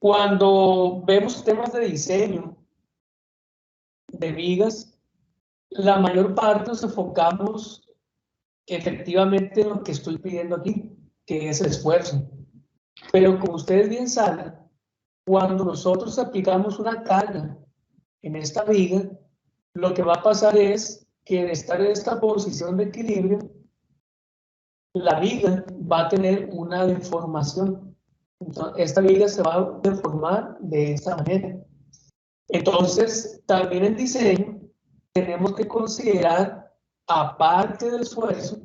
Cuando vemos temas de diseño de vigas, la mayor parte nos enfocamos efectivamente en lo que estoy pidiendo aquí, que es el esfuerzo. Pero como ustedes bien saben, cuando nosotros aplicamos una carga en esta viga, lo que va a pasar es que al estar en esta posición de equilibrio, la viga va a tener una deformación. Entonces, esta viga se va a deformar de esta manera. Entonces, también en diseño, tenemos que considerar, aparte del esfuerzo,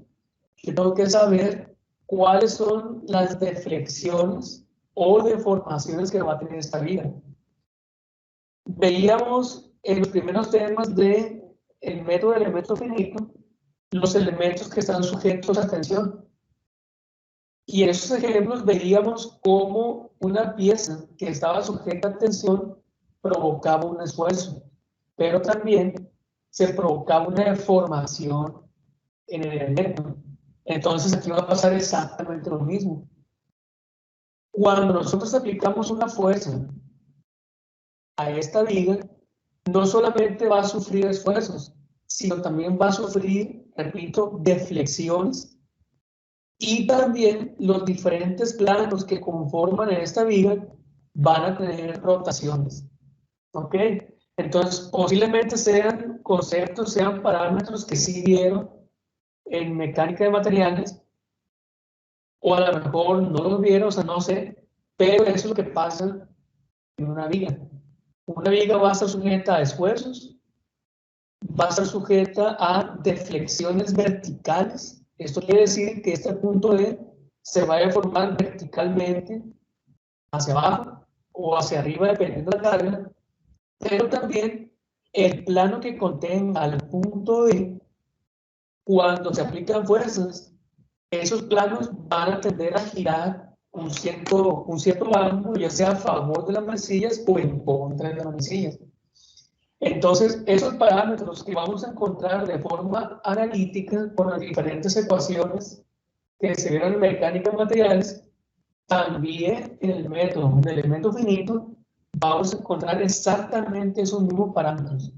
que tengo que saber cuáles son las deflexiones o deformaciones que va a tener esta viga. Veíamos en los primeros temas del método de elemento finito los elementos que están sujetos a tensión. Y en esos ejemplos veíamos cómo una pieza que estaba sujeta a tensión provocaba un esfuerzo, pero también se provocaba una deformación en el elemento. Entonces aquí va a pasar exactamente lo mismo. Cuando nosotros aplicamos una fuerza a esta viga, no solamente va a sufrir esfuerzos, sino también va a sufrir, repito, deflexiones, y también los diferentes planos que conforman esta viga van a tener rotaciones. ¿Ok? Entonces, posiblemente sean conceptos, sean parámetros que sí vieron en mecánica de materiales, o a lo mejor no los vieron, o sea, no sé, pero eso es lo que pasa en una viga. Una viga va a estar sujeta a esfuerzos, va a estar sujeta a deflexiones verticales. Esto quiere decir que este punto D se va a deformar verticalmente hacia abajo o hacia arriba, dependiendo de la carga, pero también el plano que contenga al punto D, cuando se aplican fuerzas, esos planos van a tender a girar un cierto ángulo, ya sea a favor de las manecillas o en contra de las manecillas. Entonces, esos parámetros que vamos a encontrar de forma analítica con las diferentes ecuaciones que se vieron en mecánica de materiales, también en el método de elemento finito vamos a encontrar exactamente esos mismos parámetros.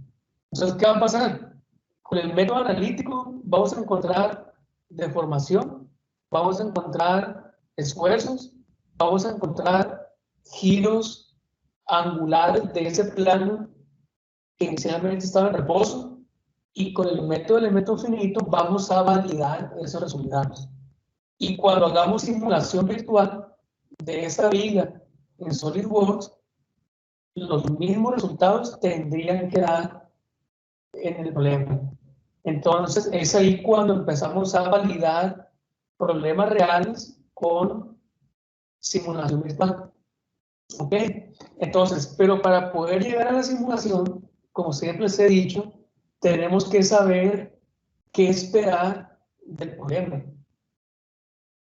Entonces, ¿qué va a pasar? Con el método analítico vamos a encontrar deformación, vamos a encontrar esfuerzos, vamos a encontrar giros angulares de ese plano que inicialmente estaba en reposo, y con el método de elemento finito vamos a validar esos resultados. Y cuando hagamos simulación virtual de esa viga en SolidWorks, los mismos resultados tendrían que dar en el problema. Entonces, es ahí cuando empezamos a validar problemas reales con simulación virtual. ¿Ok? Entonces, pero para poder llegar a la simulación, como siempre les he dicho, tenemos que saber qué esperar del problema.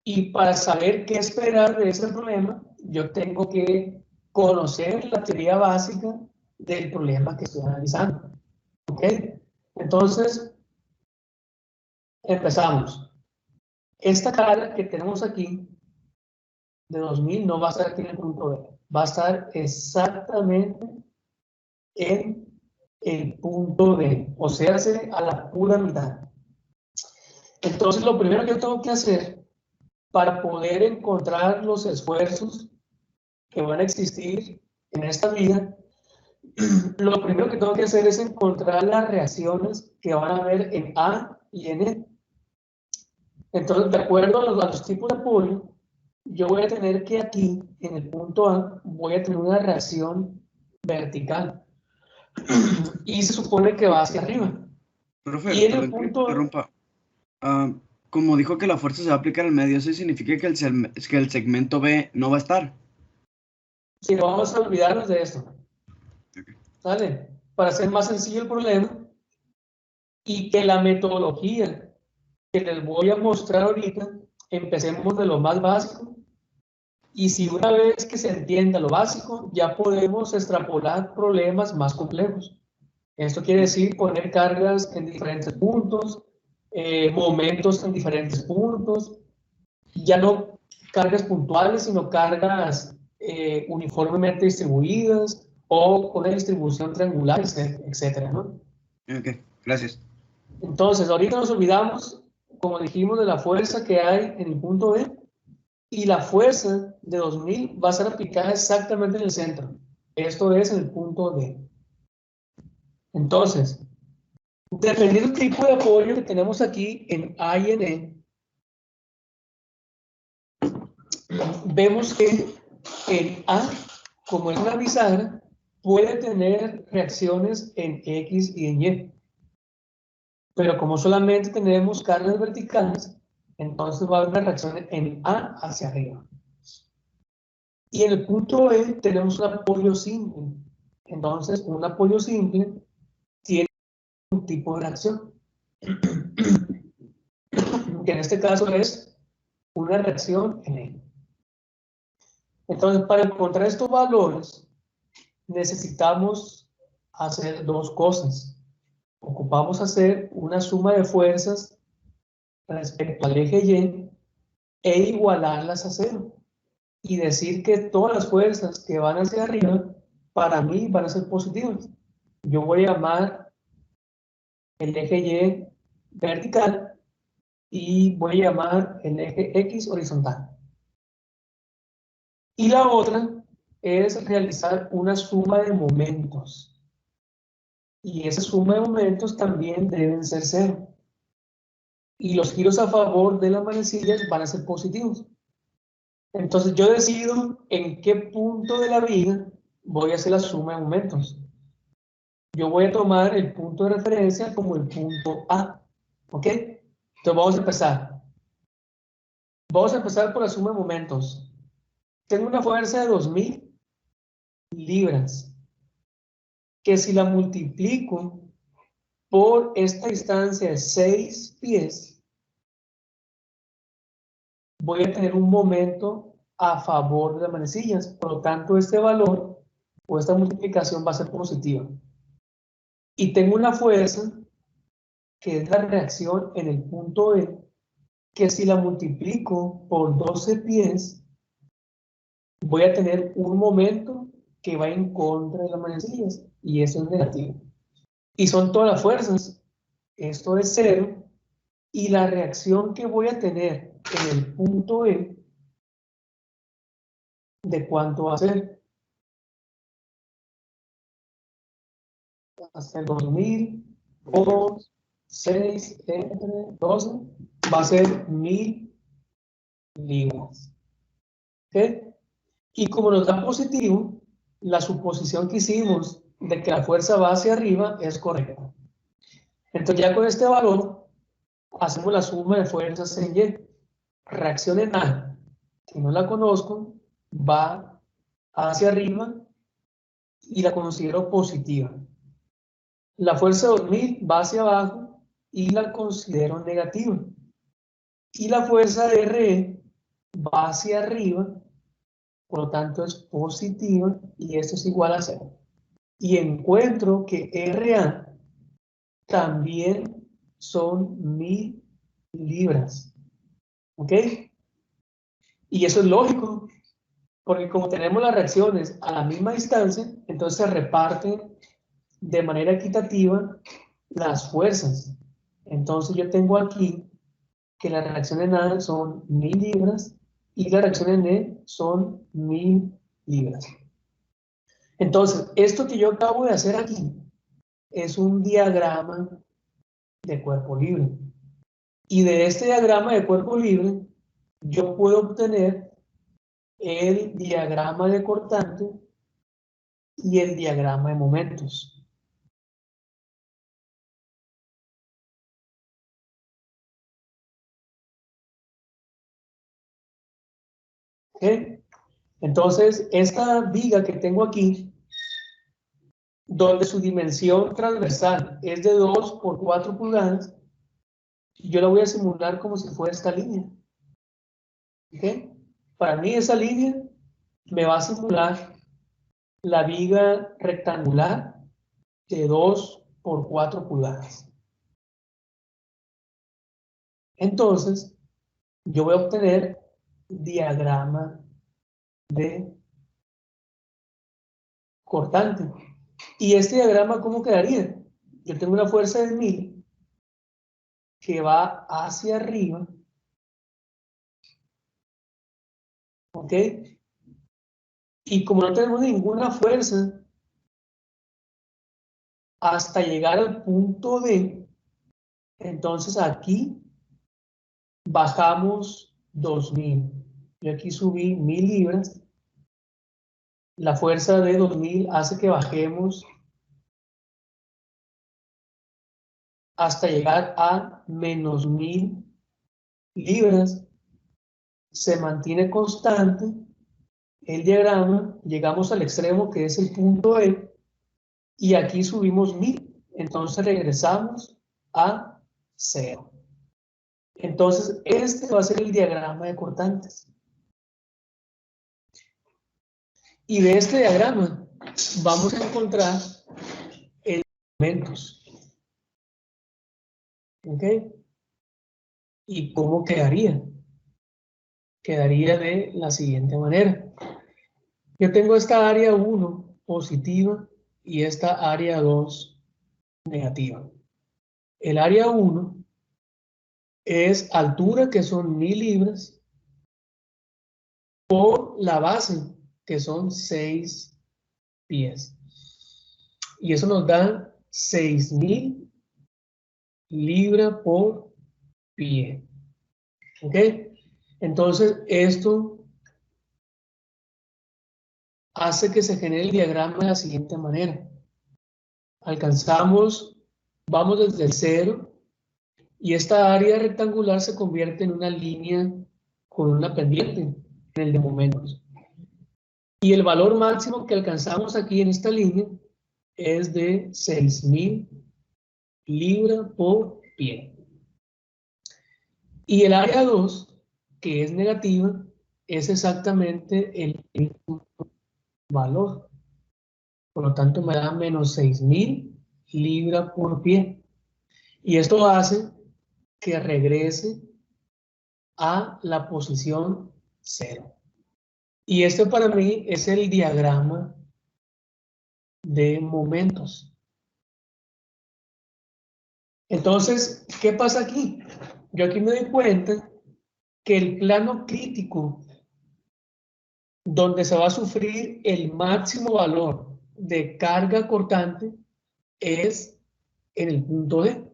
Y para saber qué esperar de ese problema, yo tengo que conocer la teoría básica del problema que estoy analizando. ¿Ok? Entonces, empezamos. Esta cara que tenemos aquí, de 2000, no va a estar aquí en el punto B. Va a estar exactamente en el punto D, o sea, a la pura mitad. Entonces, lo primero que yo tengo que hacer para poder encontrar los esfuerzos que van a existir en esta vida, lo primero que tengo que hacer es encontrar las reacciones que van a haber en A y en E. Entonces, de acuerdo a los tipos de apoyo, yo voy a tener que aquí, en el punto A, voy a tener una reacción vertical. Y se supone que va hacia arriba. Profe, Y en el perdón que punto interrumpa. Como dijo que la fuerza se va a aplicar al medio, ¿eso significa que el segmento B no va a estar? si no, vamos a olvidarnos de esto. Okay. ¿Vale? Para hacer más sencillo el problema y que la metodología que les voy a mostrar ahorita, empecemos de lo más básico. Y si una vez que se entienda lo básico, ya podemos extrapolar problemas más complejos. Esto quiere decir poner cargas en diferentes puntos, momentos en diferentes puntos, ya no cargas puntuales, sino cargas uniformemente distribuidas o con una distribución triangular, etcétera, ¿no? Ok, gracias. Entonces, ahorita nos olvidamos, como dijimos, de la fuerza que hay en el punto B, y la fuerza de 2000 va a ser aplicada exactamente en el centro. Esto es en el punto D. Entonces, dependiendo del tipo de apoyo que tenemos aquí en A y en E, vemos que en A, como es una bisagra, puede tener reacciones en X y en Y. Pero como solamente tenemos cargas verticales, entonces va a haber una reacción en A hacia arriba. Y en el punto E tenemos un apoyo simple. Entonces, un apoyo simple tiene un tipo de reacción, que en este caso es una reacción en E. Entonces, para encontrar estos valores, necesitamos hacer dos cosas. Ocupamos hacer una suma de fuerzas respecto al eje Y e igualarlas a cero. Y decir que todas las fuerzas que van hacia arriba, para mí, van a ser positivas. Yo voy a llamar el eje Y vertical y voy a llamar el eje X horizontal. Y la otra es realizar una suma de momentos. Y esa suma de momentos también deben ser cero. Y los giros a favor de las manecillas van a ser positivos. Entonces yo decido en qué punto de la viga voy a hacer la suma de momentos. Yo voy a tomar el punto de referencia como el punto A. ¿Ok? Entonces vamos a empezar. Vamos a empezar por la suma de momentos. Tengo una fuerza de 2000 libras, que si la multiplico por esta distancia de 6 pies, voy a tener un momento a favor de las manecillas. Por lo tanto, este valor o esta multiplicación va a ser positiva. Y tengo una fuerza, que es la reacción en el punto E, que si la multiplico por 12 pies, voy a tener un momento que va en contra de las manecillas, y eso es negativo. Y son todas las fuerzas. Esto es cero, y la reacción que voy a tener en el punto E, ¿de cuánto va a ser? Hasta el 2000 por 6 entre 12 va a ser 1000 libras. ¿Ok? Y como nos da positivo, la suposición que hicimos de que la fuerza va hacia arriba es correcta. Entonces ya con este valor hacemos la suma de fuerzas en Y. Reacción en A, que no la conozco, va hacia arriba y la considero positiva. La fuerza 2000 va hacia abajo y la considero negativa. Y la fuerza de RE va hacia arriba, por lo tanto es positiva, y esto es igual a 0. Y encuentro que RA también son 1000 libras. ¿Ok? Y eso es lógico, porque como tenemos las reacciones a la misma distancia, entonces se reparten de manera equitativa las fuerzas. Entonces yo tengo aquí que la reacción en A son 1000 libras y la reacción en E son 1000 libras. Entonces, esto que yo acabo de hacer aquí es un diagrama de cuerpo libre. Y de este diagrama de cuerpo libre, yo puedo obtener el diagrama de cortante y el diagrama de momentos. ¿Ok? Entonces, esta viga que tengo aquí, donde su dimensión transversal es de 2 por 4 pulgadas, yo la voy a simular como si fuera esta línea. ¿Ok? Para mí esa línea me va a simular la viga rectangular de 2 por 4 pulgadas. Entonces, yo voy a obtener diagrama de cortante. ¿Y este diagrama cómo quedaría? Yo tengo una fuerza de 1000 que va hacia arriba, ¿ok? Y como no tenemos ninguna fuerza hasta llegar al punto D, entonces aquí bajamos 2000. Yo aquí subí 1000 libras. La fuerza de 2000 hace que bajemos hasta llegar a menos 1000 libras. Se mantiene constante el diagrama, llegamos al extremo que es el punto E, y aquí subimos 1000. Entonces regresamos a 0. Entonces este va a ser el diagrama de cortantes. Y de este diagrama vamos a encontrar elementos. ¿Ok? ¿Y cómo quedaría? Quedaría de la siguiente manera. Yo tengo esta área 1 positiva y esta área 2 negativa. El área 1 es altura, que son 1000 libras, por la base, que son 6 pies. Y eso nos da 6000 libras por pie. ¿Ok? Entonces, esto hace que se genere el diagrama de la siguiente manera. Alcanzamos, vamos desde el 0, y esta área rectangular se convierte en una línea con una pendiente en el de momentos. Y el valor máximo que alcanzamos aquí en esta línea es de 6000 libras por pie. Y el área 2, que es negativa, es exactamente el mismo valor. Por lo tanto, me da menos 6000 libras por pie. Y esto hace que regrese a la posición 0. Y este para mí es el diagrama de momentos. Entonces, ¿qué pasa aquí? Yo aquí me doy cuenta que el plano crítico donde se va a sufrir el máximo valor de carga cortante es en el punto D.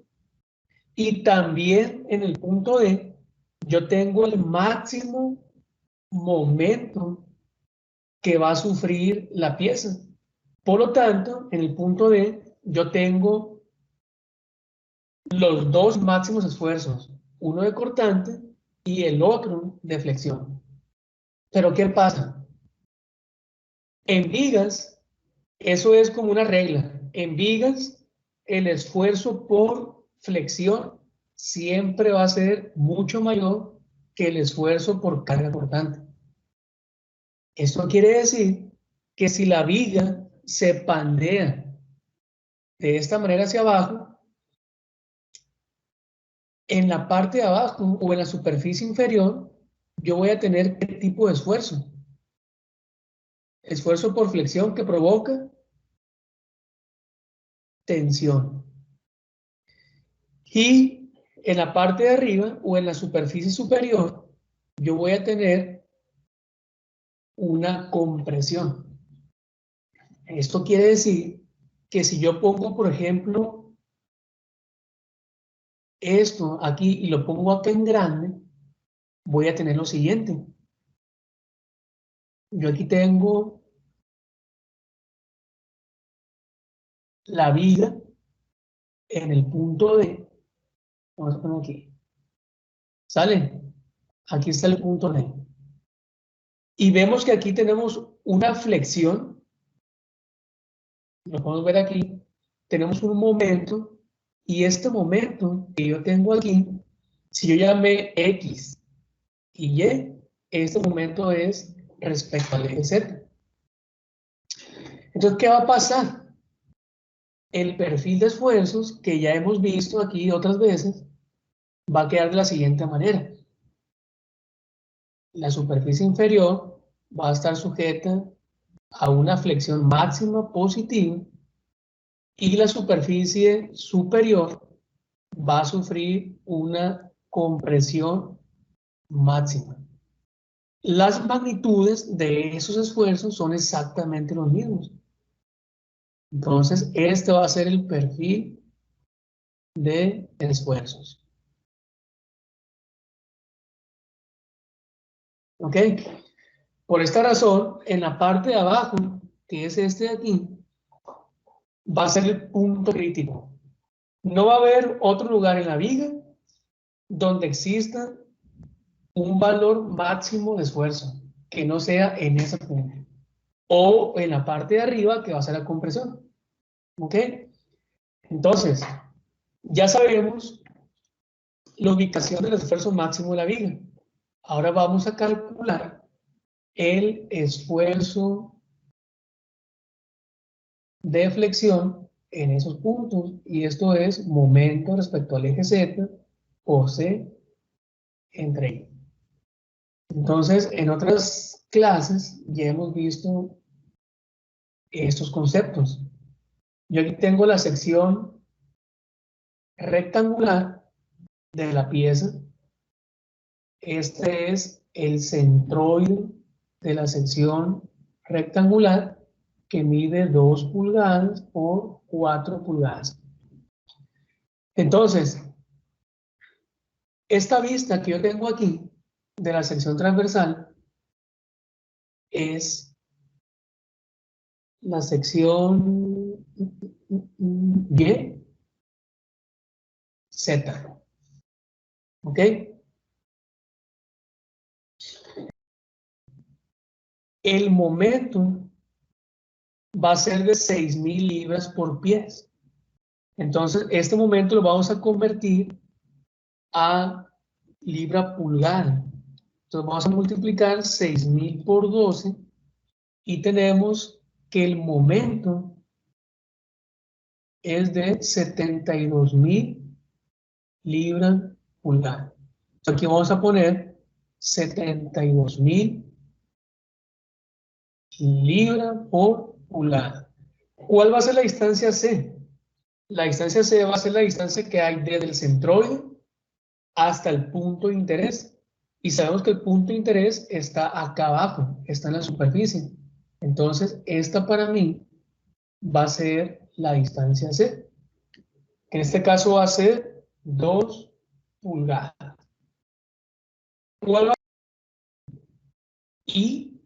Y también en el punto D yo tengo el máximo momento que va a sufrir la pieza. Por lo tanto, en el punto D yo tengo los dos máximos esfuerzos, uno de cortante y el otro de flexión. Pero ¿qué pasa? En vigas, eso es como una regla. En vigas, el esfuerzo por flexión siempre va a ser mucho mayor que el esfuerzo por carga cortante. Esto quiere decir que si la viga se pandea de esta manera hacia abajo, en la parte de abajo o en la superficie inferior, yo voy a tener ¿qué tipo de esfuerzo? Esfuerzo por flexión que provoca tensión. Y en la parte de arriba o en la superficie superior, yo voy a tener una compresión. Esto quiere decir que si yo pongo, por ejemplo, esto aquí y lo pongo acá en grande, voy a tener lo siguiente. Yo aquí tengo la viga en el punto D. Vamos a poner aquí. ¿Sale? Aquí está el punto D. Y vemos que aquí tenemos una flexión. Lo podemos ver aquí. Tenemos un momento. Y este momento que yo tengo aquí, si yo llamé X y Y, este momento es respecto al eje Z. Entonces, ¿qué va a pasar? El perfil de esfuerzos que ya hemos visto aquí otras veces va a quedar de la siguiente manera. La superficie inferior va a estar sujeta a una flexión máxima positiva y la superficie superior va a sufrir una compresión máxima. Las magnitudes de esos esfuerzos son exactamente los mismos. Entonces, este va a ser el perfil de esfuerzos. ¿Ok? Por esta razón, en la parte de abajo, que es este de aquí, va a ser el punto crítico. No va a haber otro lugar en la viga donde exista un valor máximo de esfuerzo que no sea en ese punto. O en la parte de arriba, que va a ser la compresión. ¿Ok? Entonces, ya sabemos la ubicación del esfuerzo máximo de la viga. Ahora vamos a calcular el esfuerzo de flexión en esos puntos, y esto es momento respecto al eje Z por C entre I. Entonces, en otras clases ya hemos visto estos conceptos. Yo aquí tengo la sección rectangular de la pieza. Este es el centroide de la sección rectangular, que mide 2 pulgadas por 4 pulgadas. Entonces, esta vista que yo tengo aquí de la sección transversal es la sección Y, Z. ¿Ok? El momento va a ser de 6.000 libras por pies. Entonces, este momento lo vamos a convertir a libra pulgada. Entonces, vamos a multiplicar 6.000 por 12 y tenemos que el momento es de 72.000 libras pulgada. Entonces, aquí vamos a poner 72.000 libras por pulgada. ¿Cuál va a ser la distancia C? La distancia C va a ser la distancia que hay desde el centroide hasta el punto de interés. Y sabemos que el punto de interés está acá abajo, está en la superficie. Entonces, esta para mí va a ser la distancia C. Que en este caso va a ser 2 pulgadas. ¿Cuál va? Y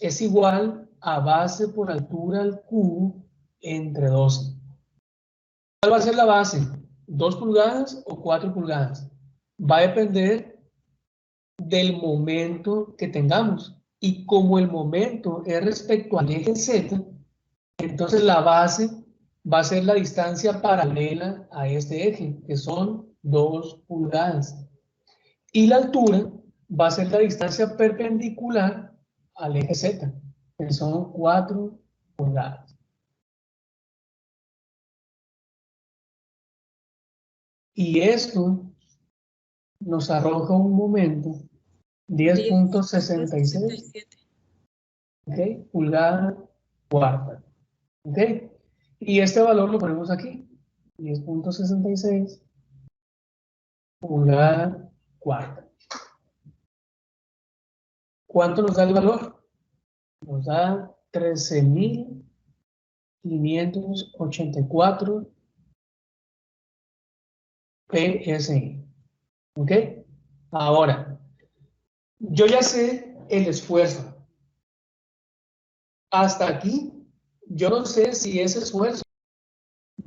es igual a base por altura al cubo entre 12. ¿Cuál va a ser la base? ¿2 pulgadas o 4 pulgadas? Va a depender del momento que tengamos. Y como el momento es respecto al eje Z, entonces la base va a ser la distancia paralela a este eje, que son 2 pulgadas. Y la altura va a ser la distancia perpendicular al eje Z, que son 4 pulgadas. Y esto nos arroja un momento 10.66, ¿okay? Pulgada cuarta. ¿Okay? Y este valor lo ponemos aquí, 10.66 pulgada cuarta. ¿Cuánto nos da el valor? Nos da 13.584 PSI. ¿Ok? Ahora, yo ya sé el esfuerzo. Hasta aquí, yo no sé si ese esfuerzo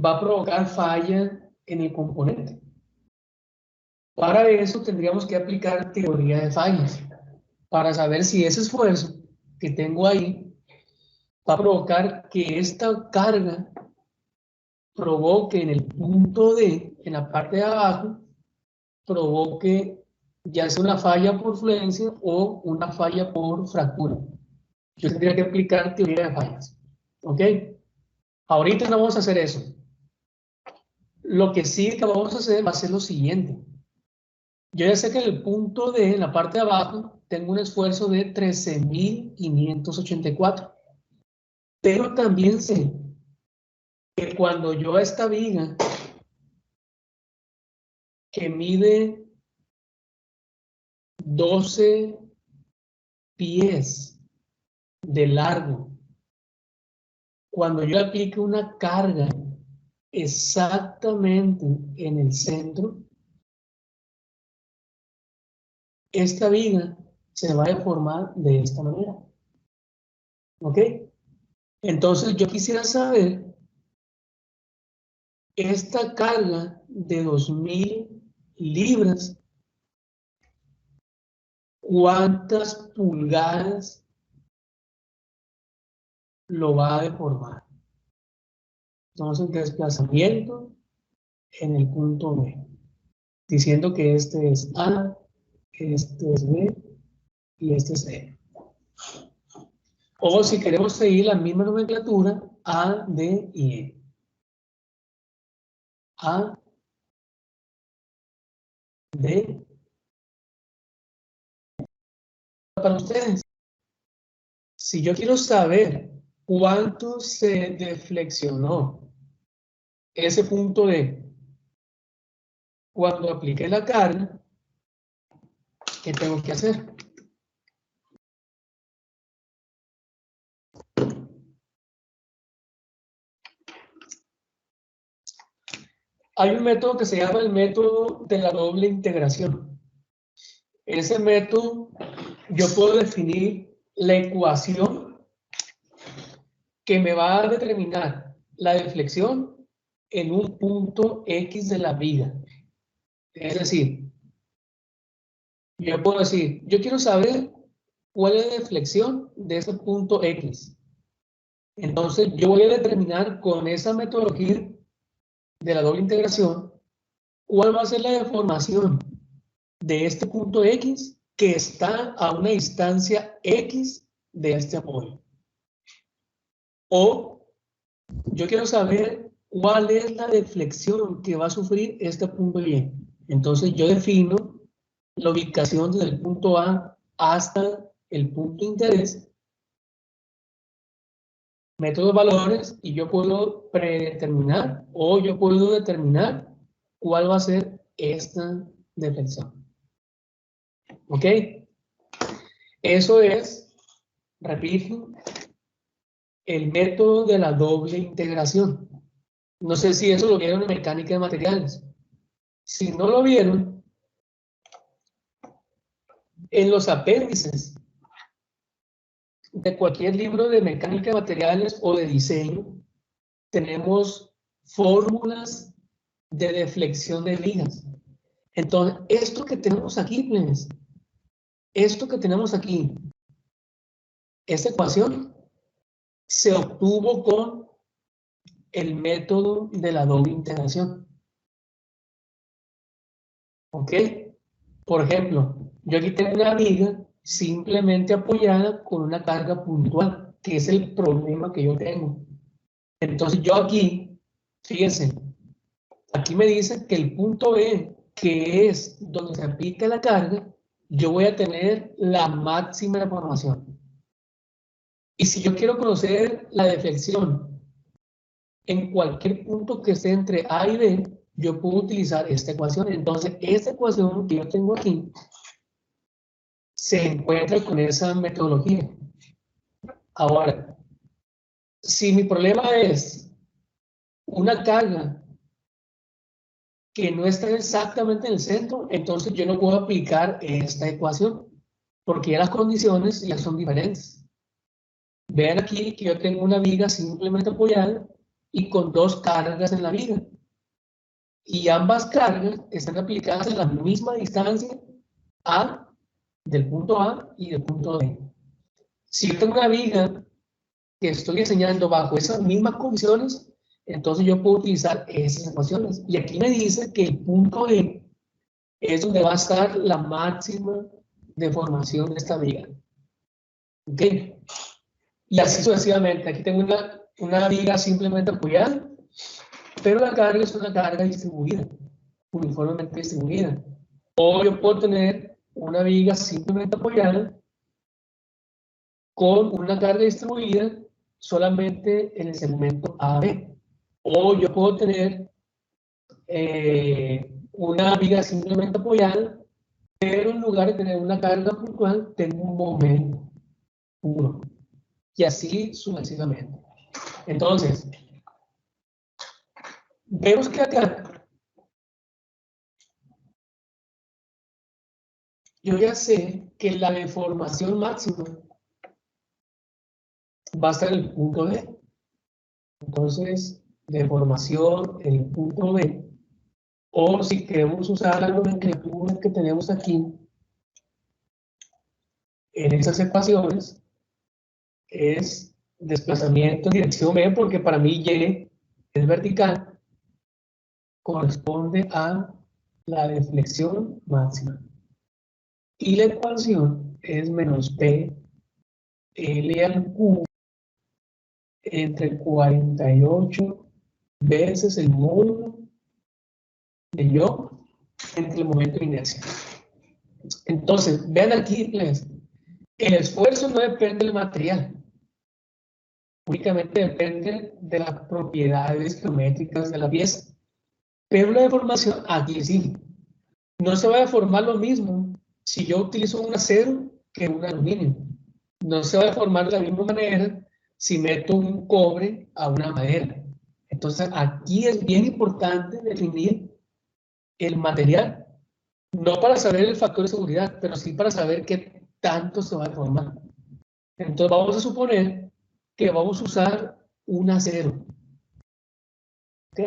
va a provocar falla en el componente. Para eso tendríamos que aplicar teoría de fallas, para saber si ese esfuerzo que tengo ahí va a provocar que esta carga provoque en el punto D, en la parte de abajo, provoque ya sea una falla por fluencia o una falla por fractura. Yo tendría que aplicar teoría de fallas. ¿Ok? Ahorita no vamos a hacer eso. Lo que sí que vamos a hacer va a ser lo siguiente. Yo ya sé que en el punto D, en la parte de abajo, tengo un esfuerzo de 13.584. Pero también sé que cuando yo a esta viga que mide 12 pies de largo, cuando yo aplique una carga exactamente en el centro, esta viga se va a deformar de esta manera. ¿Ok? Entonces yo quisiera saber esta carga de 2.000 libras, ¿cuántas pulgadas lo va a deformar? Entonces, desplazamiento en el punto B, diciendo que este es A, este es B y este es E. O si queremos seguir la misma nomenclatura, A, D y E. A, D. Para ustedes, si yo quiero saber cuánto se deflexionó ese punto D cuando apliqué la carga, ¿qué tengo que hacer? Hay un método que se llama el método de la doble integración. En ese método yo puedo definir la ecuación que me va a determinar la deflexión en un punto X de la viga. Es decir, yo puedo decir, yo quiero saber cuál es la deflexión de ese punto X. Entonces yo voy a determinar con esa metodología de la doble integración cuál va a ser la deformación de este punto X que está a una distancia X de este apoyo. O yo quiero saber cuál es la deflexión que va a sufrir este punto Y. Entonces yo defino la ubicación desde el punto A hasta el punto de interés, meto los valores y yo puedo predeterminar o yo puedo determinar cuál va a ser esta deflexión. ¿Ok? Eso es, repito, el método de la doble integración. No sé si eso lo vieron en mecánica de materiales. Si no lo vieron, en los apéndices de cualquier libro de mecánica de materiales o de diseño, tenemos fórmulas de deflexión de vigas. Entonces, esto que tenemos aquí, pues, esto que tenemos aquí, esta ecuación se obtuvo con el método de la doble integración. ¿Ok? Por ejemplo, yo aquí tengo una viga simplemente apoyada con una carga puntual, que es el problema que yo tengo. Entonces yo aquí, fíjense, aquí me dice que el punto B, que es donde se aplica la carga, yo voy a tener la máxima deformación. Y si yo quiero conocer la deflexión en cualquier punto que esté entre A y B, yo puedo utilizar esta ecuación. Entonces, esta ecuación que yo tengo aquí se encuentra con esa metodología. Ahora, si mi problema es una carga que no está exactamente en el centro, entonces yo no puedo aplicar esta ecuación, porque ya las condiciones ya son diferentes. Vean aquí que yo tengo una viga simplemente apoyada y con dos cargas en la viga. Y ambas cargas están aplicadas en la misma distancia A, del punto A y del punto B. Si yo tengo una viga que estoy diseñando bajo esas mismas condiciones, entonces yo puedo utilizar esas ecuaciones. Y aquí me dice que el punto E es donde va a estar la máxima deformación de esta viga. ¿Ok? Y así sucesivamente. Aquí tengo una viga simplemente apoyada, pero la carga es una carga distribuida, uniformemente distribuida. O yo puedo tener una viga simplemente apoyada con una carga distribuida solamente en el segmento AB. O yo puedo tener una viga simplemente apoyada, pero en lugar de tener una carga puntual, tengo un momento puro. Y así sucesivamente. Entonces, vemos que acá yo ya sé que la deformación máxima va a estar en el punto B. Entonces, deformación en el punto B. O si queremos usar la nomenclatura que tenemos aquí en esas ecuaciones, es desplazamiento en dirección B, porque para mí Y es vertical, corresponde a la deflexión máxima. Y la ecuación es menos P L al cubo entre 48 veces el módulo de yo entre el momento de inercia. Entonces, vean aquí, el esfuerzo no depende del material, únicamente depende de las propiedades geométricas de la pieza. Pero la deformación, aquí sí, no se va a deformar lo mismo si yo utilizo un acero que un aluminio. No se va a deformar de la misma manera si meto un cobre a una madera. Entonces, aquí es bien importante definir el material, no para saber el factor de seguridad, pero sí para saber qué tanto se va a deformar. Entonces, vamos a suponer que vamos a usar un acero. ¿Ok?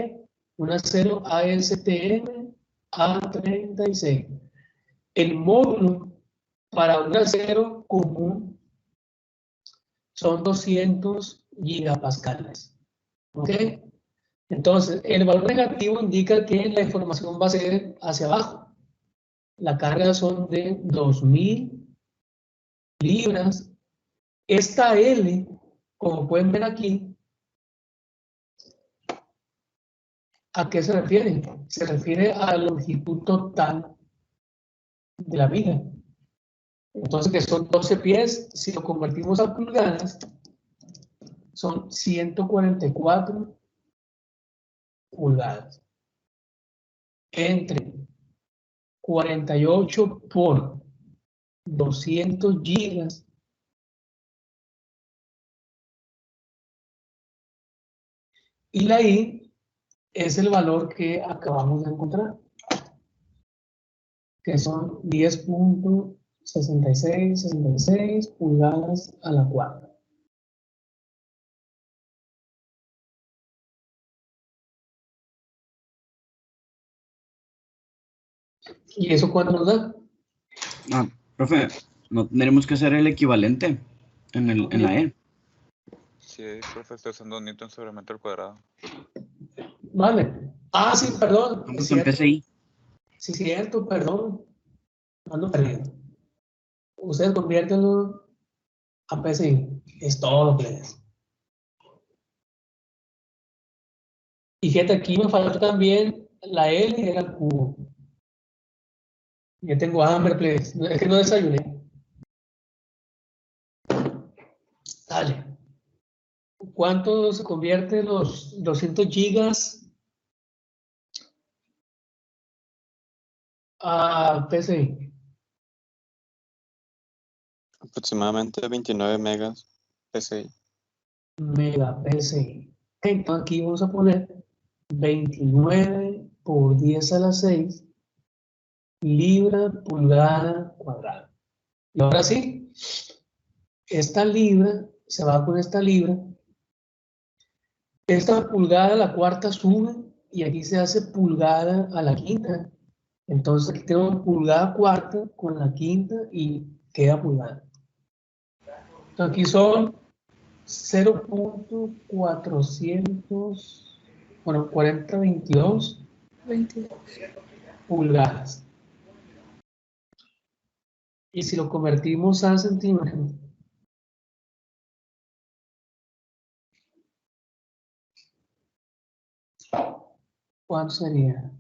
Un acero ASTM A36. El módulo para un acero común son 200 gigapascales. ¿Ok? Entonces, el valor negativo indica que la deformación va a ser hacia abajo. La carga son de 2000 libras. Esta L, como pueden ver aquí, ¿a qué se refiere? Se refiere a la longitud total de la viga. Entonces, que son 12 pies, si lo convertimos a pulgadas, son 144 pulgadas. Entre 48 por 200 gigas y la I es el valor que acabamos de encontrar, que son 10.6666 pulgadas a la cuarta. ¿Y eso cuánto nos da? Ah, profe, no tendremos que hacer el equivalente en la E. Sí, profe, estoy usando Newton sobre metro al cuadrado. Vale. Ah, sí, perdón. Vamos en PSI. Sí, cierto, perdón. Ando perdiendo. Ustedes conviértenlo a PSI. Es todo lo que es. Y fíjate, aquí me falta también la L y el cubo. Ya tengo hambre, please. Es que no desayuné. Dale. ¿Cuánto se convierte los 200 gigas a PSI? Aproximadamente 29 megas PSI. Mega PSI. Entonces aquí vamos a poner 29 por 10 a la 6 libra pulgada cuadrada. Y ahora sí, esta libra se va con esta libra. Esta pulgada a la cuarta sube y aquí se hace pulgada a la quinta. Entonces aquí tengo pulgada cuarta con la quinta y queda pulgada. Entonces aquí son 0.400, bueno, 4022 pulgadas. Y si lo convertimos a centímetros, ¿cuánto sería?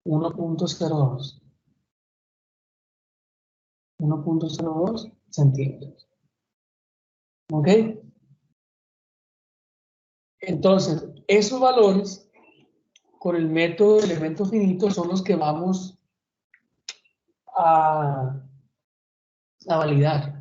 1.02. 1.02 centímetros. ¿Ok? Entonces, esos valores con el método de elemento finito son los que vamos a validar.